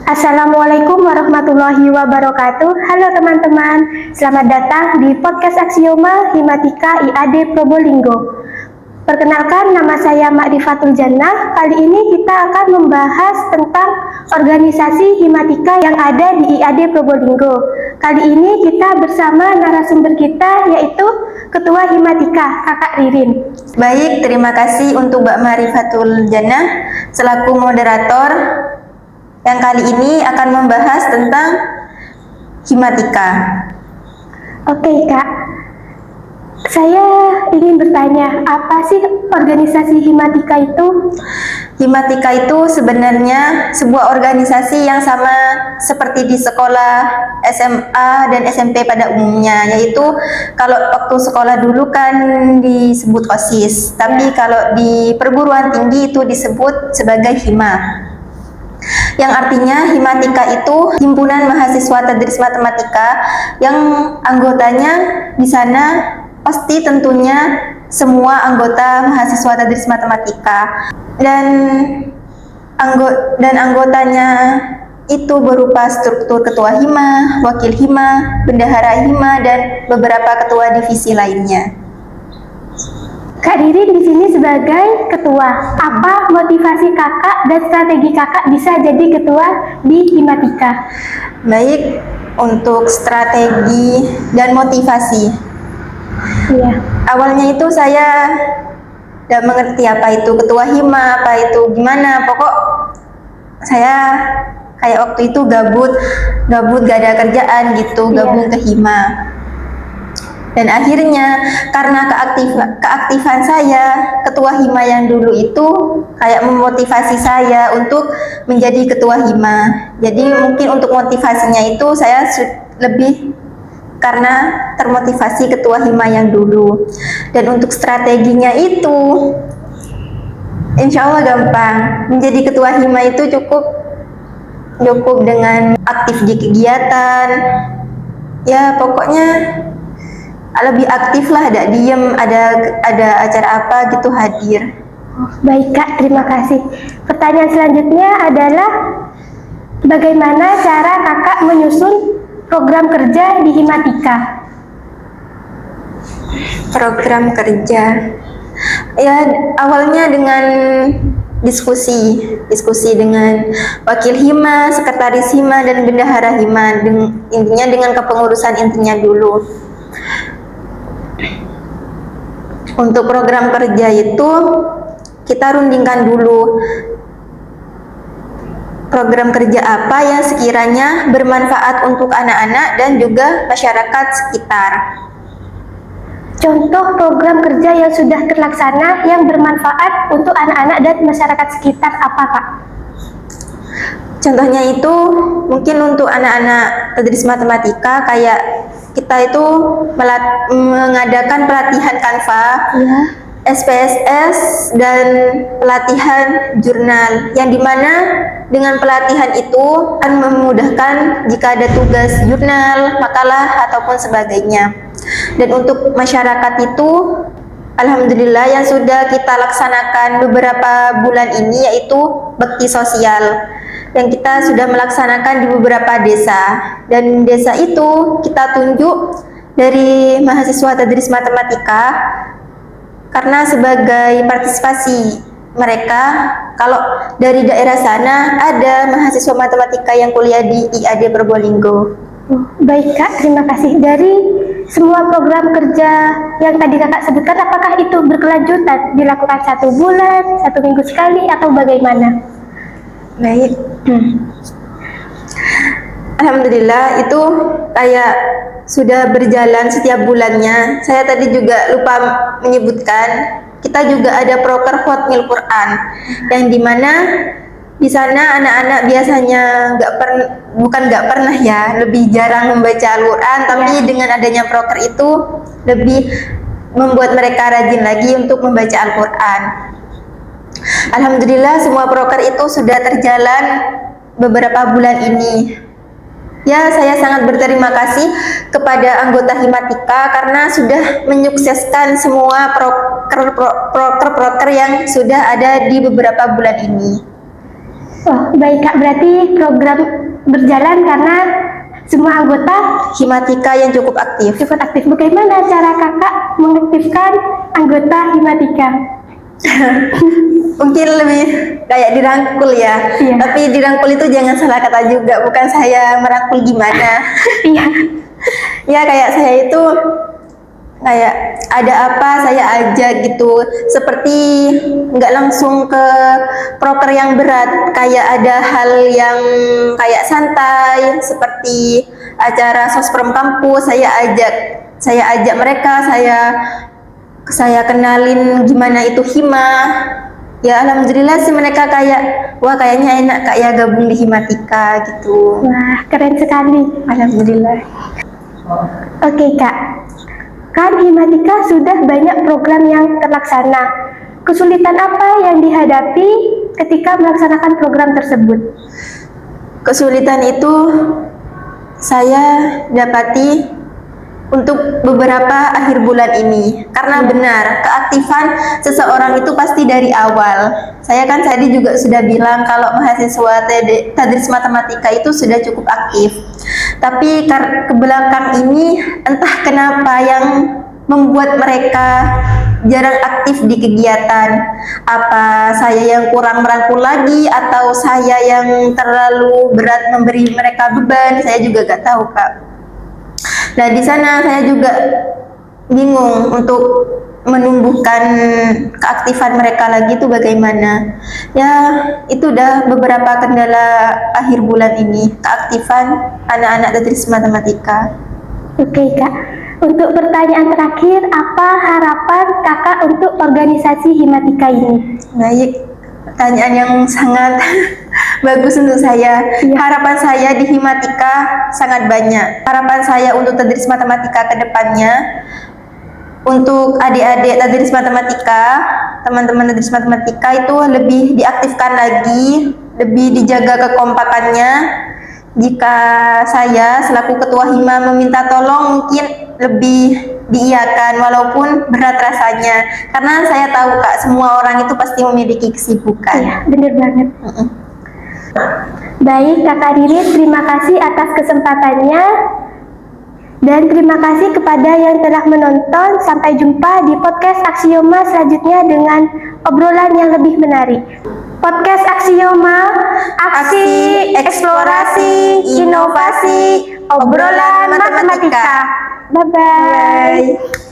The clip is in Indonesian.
Assalamualaikum warahmatullahi wabarakatuh. Halo teman-teman, selamat datang di podcast Aksioma Himatika IAD Probolinggo. Perkenalkan, nama saya Ma'rifatul Jannah. Kali ini kita akan membahas tentang organisasi Himatika yang ada di IAD Probolinggo. Kali ini kita bersama narasumber kita, yaitu Ketua Himatika, Kakak Ririn. Baik, terima kasih untuk Mbak Ma'rifatul Jannah selaku moderator yang kali ini akan membahas tentang Himatika. Oke Kak, saya ingin bertanya, apa sih organisasi Himatika itu? Himatika itu sebenarnya sebuah organisasi yang sama seperti di sekolah SMA dan SMP pada umumnya, yaitu kalau waktu sekolah dulu kan disebut OSIS, tapi kalau di perguruan tinggi itu disebut sebagai Hima. Yang artinya Himatika itu himpunan mahasiswa tadris matematika yang anggotanya di sana pasti tentunya semua anggota mahasiswa tadris matematika dan anggotanya itu berupa struktur ketua Hima, wakil Hima, bendahara Hima, dan beberapa ketua divisi lainnya. Kak Ririn di sini sebagai ketua. Apa motivasi kakak dan strategi kakak bisa jadi ketua di Himatika? Baik, untuk strategi dan motivasi. Iya. Awalnya itu saya tidak mengerti apa itu ketua Hima, apa itu gimana. Pokok saya kayak waktu itu gabut gak ada kerjaan gitu, gabung ke Hima. Dan akhirnya karena keaktifan saya, ketua Hima yang dulu itu kayak memotivasi saya untuk menjadi ketua Hima. Jadi mungkin untuk motivasinya itu saya lebih karena termotivasi ketua Hima yang dulu. Dan untuk strateginya itu insya Allah gampang. Menjadi ketua Hima itu cukup dengan aktif di kegiatan. Ya pokoknya lebih aktif lah, tidak diem, ada acara apa gitu hadir. Baik Kak, terima kasih. Pertanyaan selanjutnya adalah, bagaimana cara kakak menyusun program kerja di Himatika? Program kerja, ya awalnya dengan diskusi dengan wakil Hima, sekretaris Hima, dan bendahara Hima, intinya dengan kepengurusan intinya dulu. Untuk program kerja itu kita rundingkan dulu program kerja apa yang sekiranya bermanfaat untuk anak-anak dan juga masyarakat sekitar. Contoh program kerja yang sudah terlaksana yang bermanfaat untuk anak-anak dan masyarakat sekitar apa Kak? Contohnya itu mungkin untuk anak-anak tadris matematika kayak kita itu mengadakan pelatihan Canva, SPSS, dan pelatihan jurnal, yang dimana dengan pelatihan itu akan memudahkan jika ada tugas jurnal, makalah, ataupun sebagainya. Dan untuk masyarakat itu alhamdulillah yang sudah kita laksanakan beberapa bulan ini yaitu bakti sosial yang kita sudah melaksanakan di beberapa desa, dan desa itu kita tunjuk dari mahasiswa tadris matematika karena sebagai partisipasi mereka. Kalau dari daerah sana ada mahasiswa matematika yang kuliah di IAD Probolinggo. Baik Kak, terima kasih. Dari semua program kerja yang tadi kakak sebutkan, apakah itu berkelanjutan, dilakukan 1 bulan, 1 minggu sekali, atau bagaimana? Baik, alhamdulillah itu kayak sudah berjalan setiap bulannya. Saya tadi juga lupa menyebutkan, kita juga ada proker Khatmil Quran, yang dimana di sana anak-anak biasanya nggak pernah ya, lebih jarang membaca Al-Quran, tapi dengan adanya proker itu lebih membuat mereka rajin lagi untuk membaca Al-Quran. Alhamdulillah semua proker itu sudah terjalan beberapa bulan ini. Ya, saya sangat berterima kasih kepada anggota Himatika karena sudah menyukseskan semua proker yang sudah ada di beberapa bulan ini. Wah, baik Kak, berarti program berjalan karena semua anggota Himatika yang cukup aktif. cukup aktif. Bagaimana cara Kakak mengaktifkan anggota Himatika? Mungkin lebih kayak dirangkul ya. Iya. Tapi dirangkul itu jangan salah kata juga, bukan saya merangkul gimana. Iya. Ya kayak saya itu kayak ada apa saya ajak gitu, seperti nggak langsung ke proker yang berat, kayak ada hal yang kayak santai seperti acara sosprom kampus, saya ajak mereka, saya kenalin gimana itu hima. Ya alhamdulillah sih mereka kayak wah kayaknya enak Kak ya gabung di Himatika gitu. Wah, keren sekali. Alhamdulillah. Oke Kak, kan Himatika sudah banyak program yang terlaksana. Kesulitan apa yang dihadapi ketika melaksanakan program tersebut? Kesulitan itu saya dapati untuk beberapa akhir bulan ini, karena benar keaktifan seseorang itu pasti dari awal. Saya kan tadi juga sudah bilang kalau mahasiswa tadris matematika itu sudah cukup aktif, tapi ke belakang ini entah kenapa yang membuat mereka jarang aktif di kegiatan. Apa saya yang kurang merangkul lagi, atau saya yang terlalu berat memberi mereka beban, saya juga gak tahu Kak. Nah di sana saya juga bingung untuk menumbuhkan keaktifan mereka lagi itu bagaimana. Ya itu udah beberapa kendala akhir bulan ini, keaktifan anak-anak tadris matematika. Oke Kak, untuk pertanyaan terakhir, apa harapan Kakak untuk organisasi Himatika ini? Baik, pertanyaan yang sangat bagus untuk saya. Iya. Harapan saya di Himatika sangat banyak. Harapan saya untuk tadris matematika ke depannya, untuk adik-adik tadris matematika, teman-teman tadris matematika itu lebih diaktifkan lagi, lebih dijaga kekompakannya. Jika saya selaku ketua Hima meminta tolong, mungkin lebih diiyakan walaupun berat rasanya, karena saya tahu Kak semua orang itu pasti memiliki kesibukan. Iya, benar banget. Baik Kakak Ririn, terima kasih atas kesempatannya. Dan terima kasih kepada yang telah menonton. Sampai jumpa di podcast Aksioma selanjutnya dengan obrolan yang lebih menarik. Podcast Aksioma, aksi, eksplorasi, inovasi, obrolan matematika. Bye-bye. Bye.